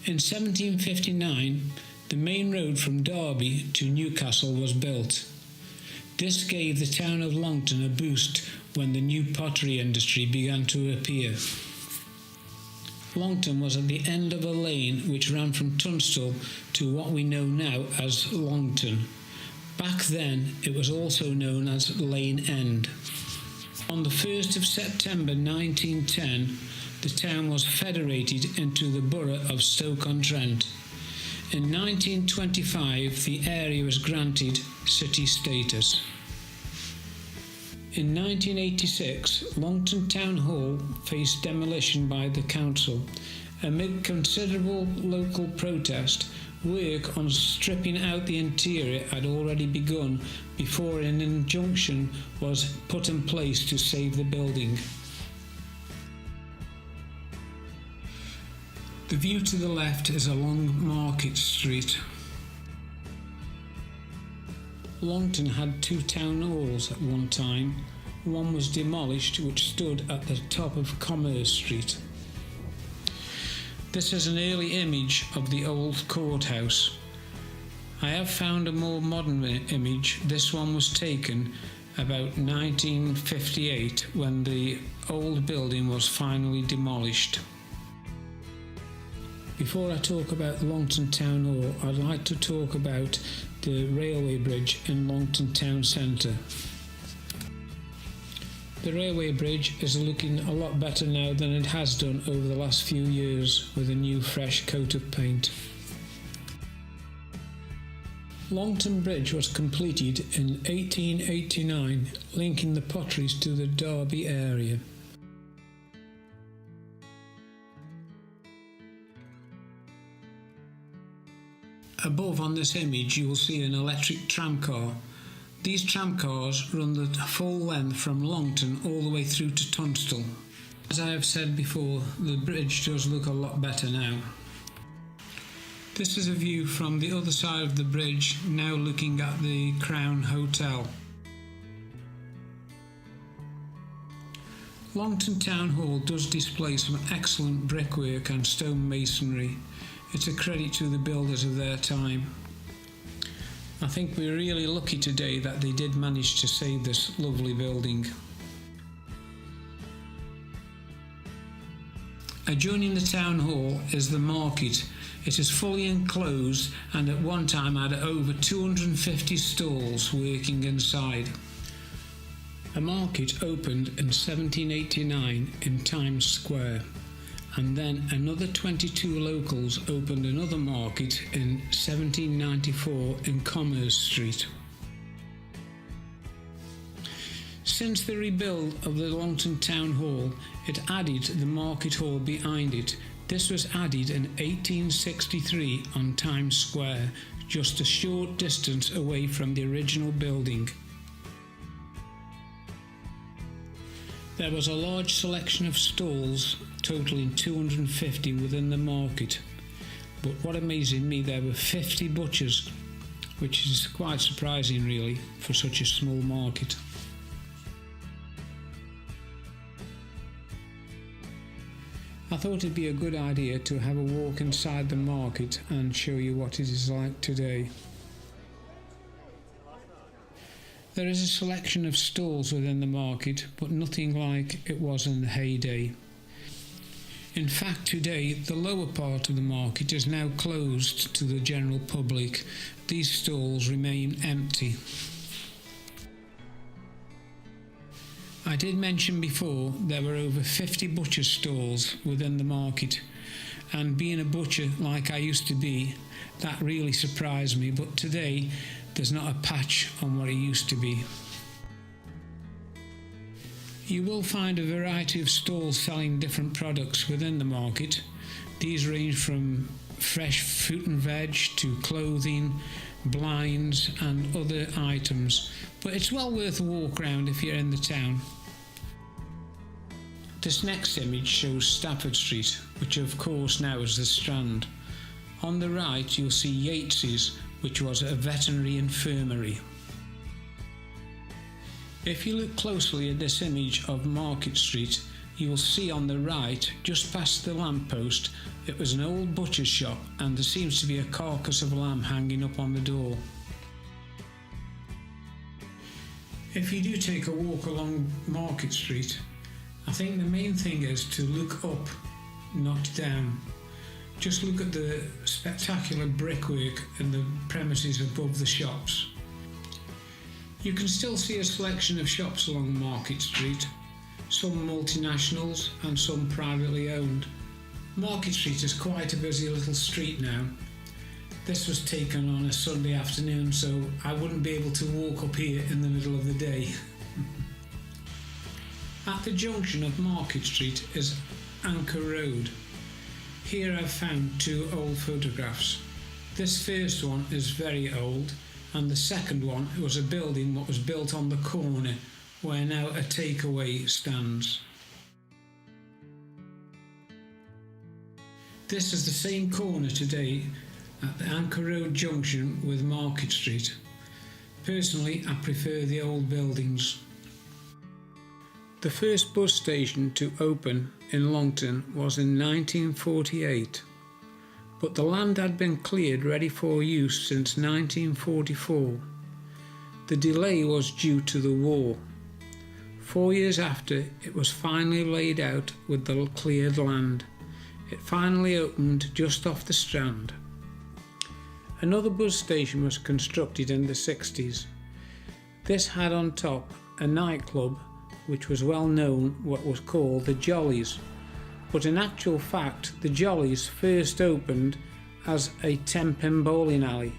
In 1759, the main road from Derby to Newcastle was built. This gave the town of Longton a boost when the new pottery industry began to appear. Longton was at the end of a lane which ran from Tunstall to what we know now as Longton. Back then, it was also known as Lane End. On the 1st of September 1910, the town was federated into the borough of Stoke-on-Trent. In 1925, the area was granted city status. In 1986, Longton Town Hall faced demolition by the council. Amid considerable local protest, work on stripping out the interior had already begun before an injunction was put in place to save the building. The view to the left is along Market Street. Longton had two town halls at one time. One was demolished, which stood at the top of Commerce Street. This is an early image of the old courthouse. I have found a more modern image. This one was taken about 1958 when the old building was finally demolished. Before I talk about Longton Town Hall, I'd like to talk about the railway bridge in Longton Town Centre. The railway bridge is looking a lot better now than it has done over the last few years with a new fresh coat of paint. Longton Bridge was completed in 1889, linking the potteries to the Derby area. Above on this image you will see an electric tramcar. These tramcars run the full length from Longton all the way through to Tunstall. As I have said before, the bridge does look a lot better now. This is a view from the other side of the bridge, now looking at the Crown Hotel. Longton Town Hall does display some excellent brickwork and stone masonry. It's a credit to the builders of their time. I think we're really lucky today that they did manage to save this lovely building. Adjoining the town hall is the market. It is fully enclosed and at one time had over 250 stalls working inside. A market opened in 1789 in Times Square, and then another 22 locals opened another market in 1794 in Commerce Street. Since the rebuild of the Longton Town Hall, it added the market hall behind it. This was added in 1863 on Times Square, just a short distance away from the original building. There was a large selection of stalls, totaling 250 within the market. But what amazed me, there were 50 butchers, which is quite surprising really for such a small market. I thought it'd be a good idea to have a walk inside the market and show you what it is like today. There is a selection of stalls within the market, but nothing like it was in the heyday. In fact, today the lower part of the market is now closed to the general public. These stalls remain empty. I did mention before there were over 50 butcher stalls within the market, and being a butcher like I used to be, that really surprised me, but today there's not a patch on what it used to be. You will find a variety of stalls selling different products within the market. These range from fresh fruit and veg to clothing, blinds and other items, but it's well worth a walk around if you're in the town. This next image shows Stafford Street, which of course now is the Strand. On the right you'll see Yates's, which was a veterinary infirmary. If you look closely at this image of Market Street, you'll see on the right, just past the lamppost, it was an old butcher's shop, and there seems to be a carcass of lamb hanging up on the door. If you do take a walk along Market Street, I think the main thing is to look up, not down. Just look at the spectacular brickwork and the premises above the shops. You can still see a selection of shops along Market Street, some multinationals and some privately owned. Market Street is quite a busy little street now. This was taken on a Sunday afternoon, so I wouldn't be able to walk up here in the middle of the day. At the junction of Market Street is Anchor Road. Here I've found two old photographs. This first one is very old, and the second one was a building that was built on the corner where now a takeaway stands. This is the same corner today at the Anchor Road junction with Market Street. Personally, I prefer the old buildings. The first bus station to open in Longton was in 1948, but the land had been cleared ready for use since 1944. The delay was due to the war. 4 years after, it was finally laid out with the cleared land. It finally opened just off the Strand. Another bus station was constructed in the 60s. This had on top a nightclub which was well known, what was called the Jollies, but in actual fact the Jollies first opened as a 10-pin bowling alley.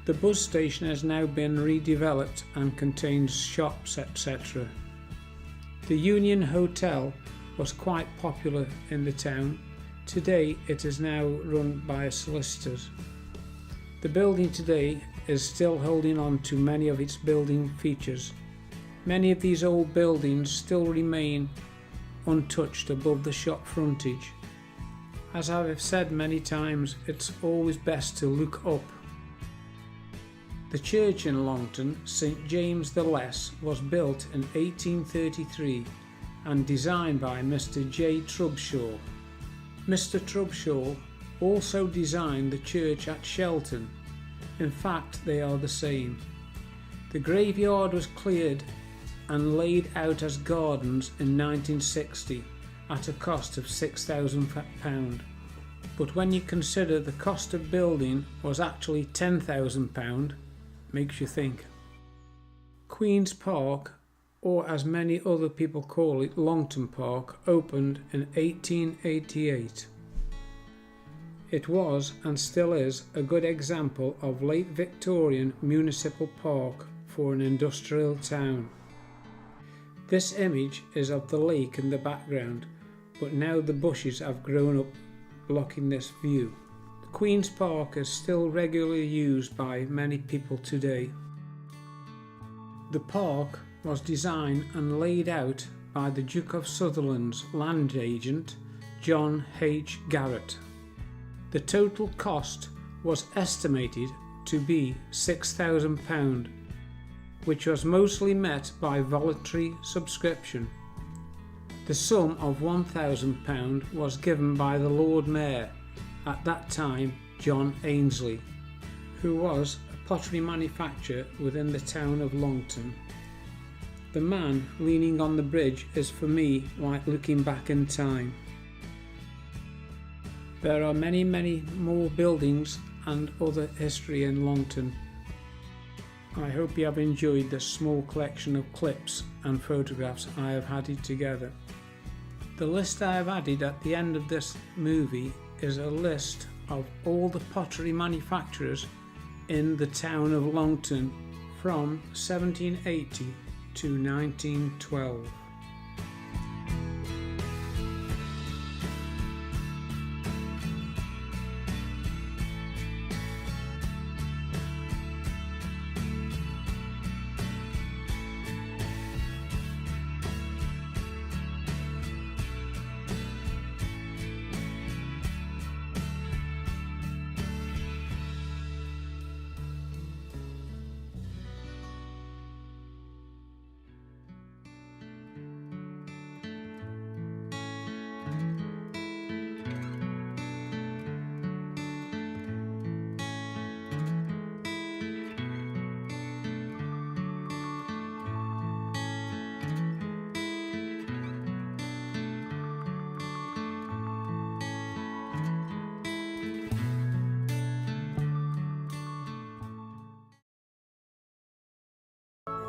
The bus station has now been redeveloped and contains shops, etc. The Union Hotel was quite popular in the town. Today it is now run by a solicitor. The building today is still holding on to many of its building features. Many of these old buildings still remain untouched above the shop frontage. As I have said many times, it's always best to look up. The church in Longton, St James the Less, was built in 1833 and designed by Mr J. Trubshaw. Mr Trubshaw also designed the church at Shelton. In fact, they are the same. The graveyard was cleared and laid out as gardens in 1960 at a cost of £6,000. But when you consider the cost of building was actually £10,000, makes you think. Queen's Park, or as many other people call it, Longton Park, opened in 1888. It was and still is a good example of late Victorian municipal park for an industrial town. This image is of the lake in the background, but now the bushes have grown up blocking this view. The Queen's Park is still regularly used by many people today. The park was designed and laid out by the Duke of Sutherland's land agent, John H. Garrett. The total cost was estimated to be £6,000, which was mostly met by voluntary subscription. The sum of £1,000 was given by the Lord Mayor, at that time John Ainsley, who was a pottery manufacturer within the town of Longton. The man leaning on the bridge is for me like looking back in time. There are many more buildings and other history in Longton. I hope you have enjoyed this small collection of clips and photographs I have added together. The list I have added at the end of this movie is a list of all the pottery manufacturers in the town of Longton from 1780 to 1912.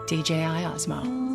DJI Osmo.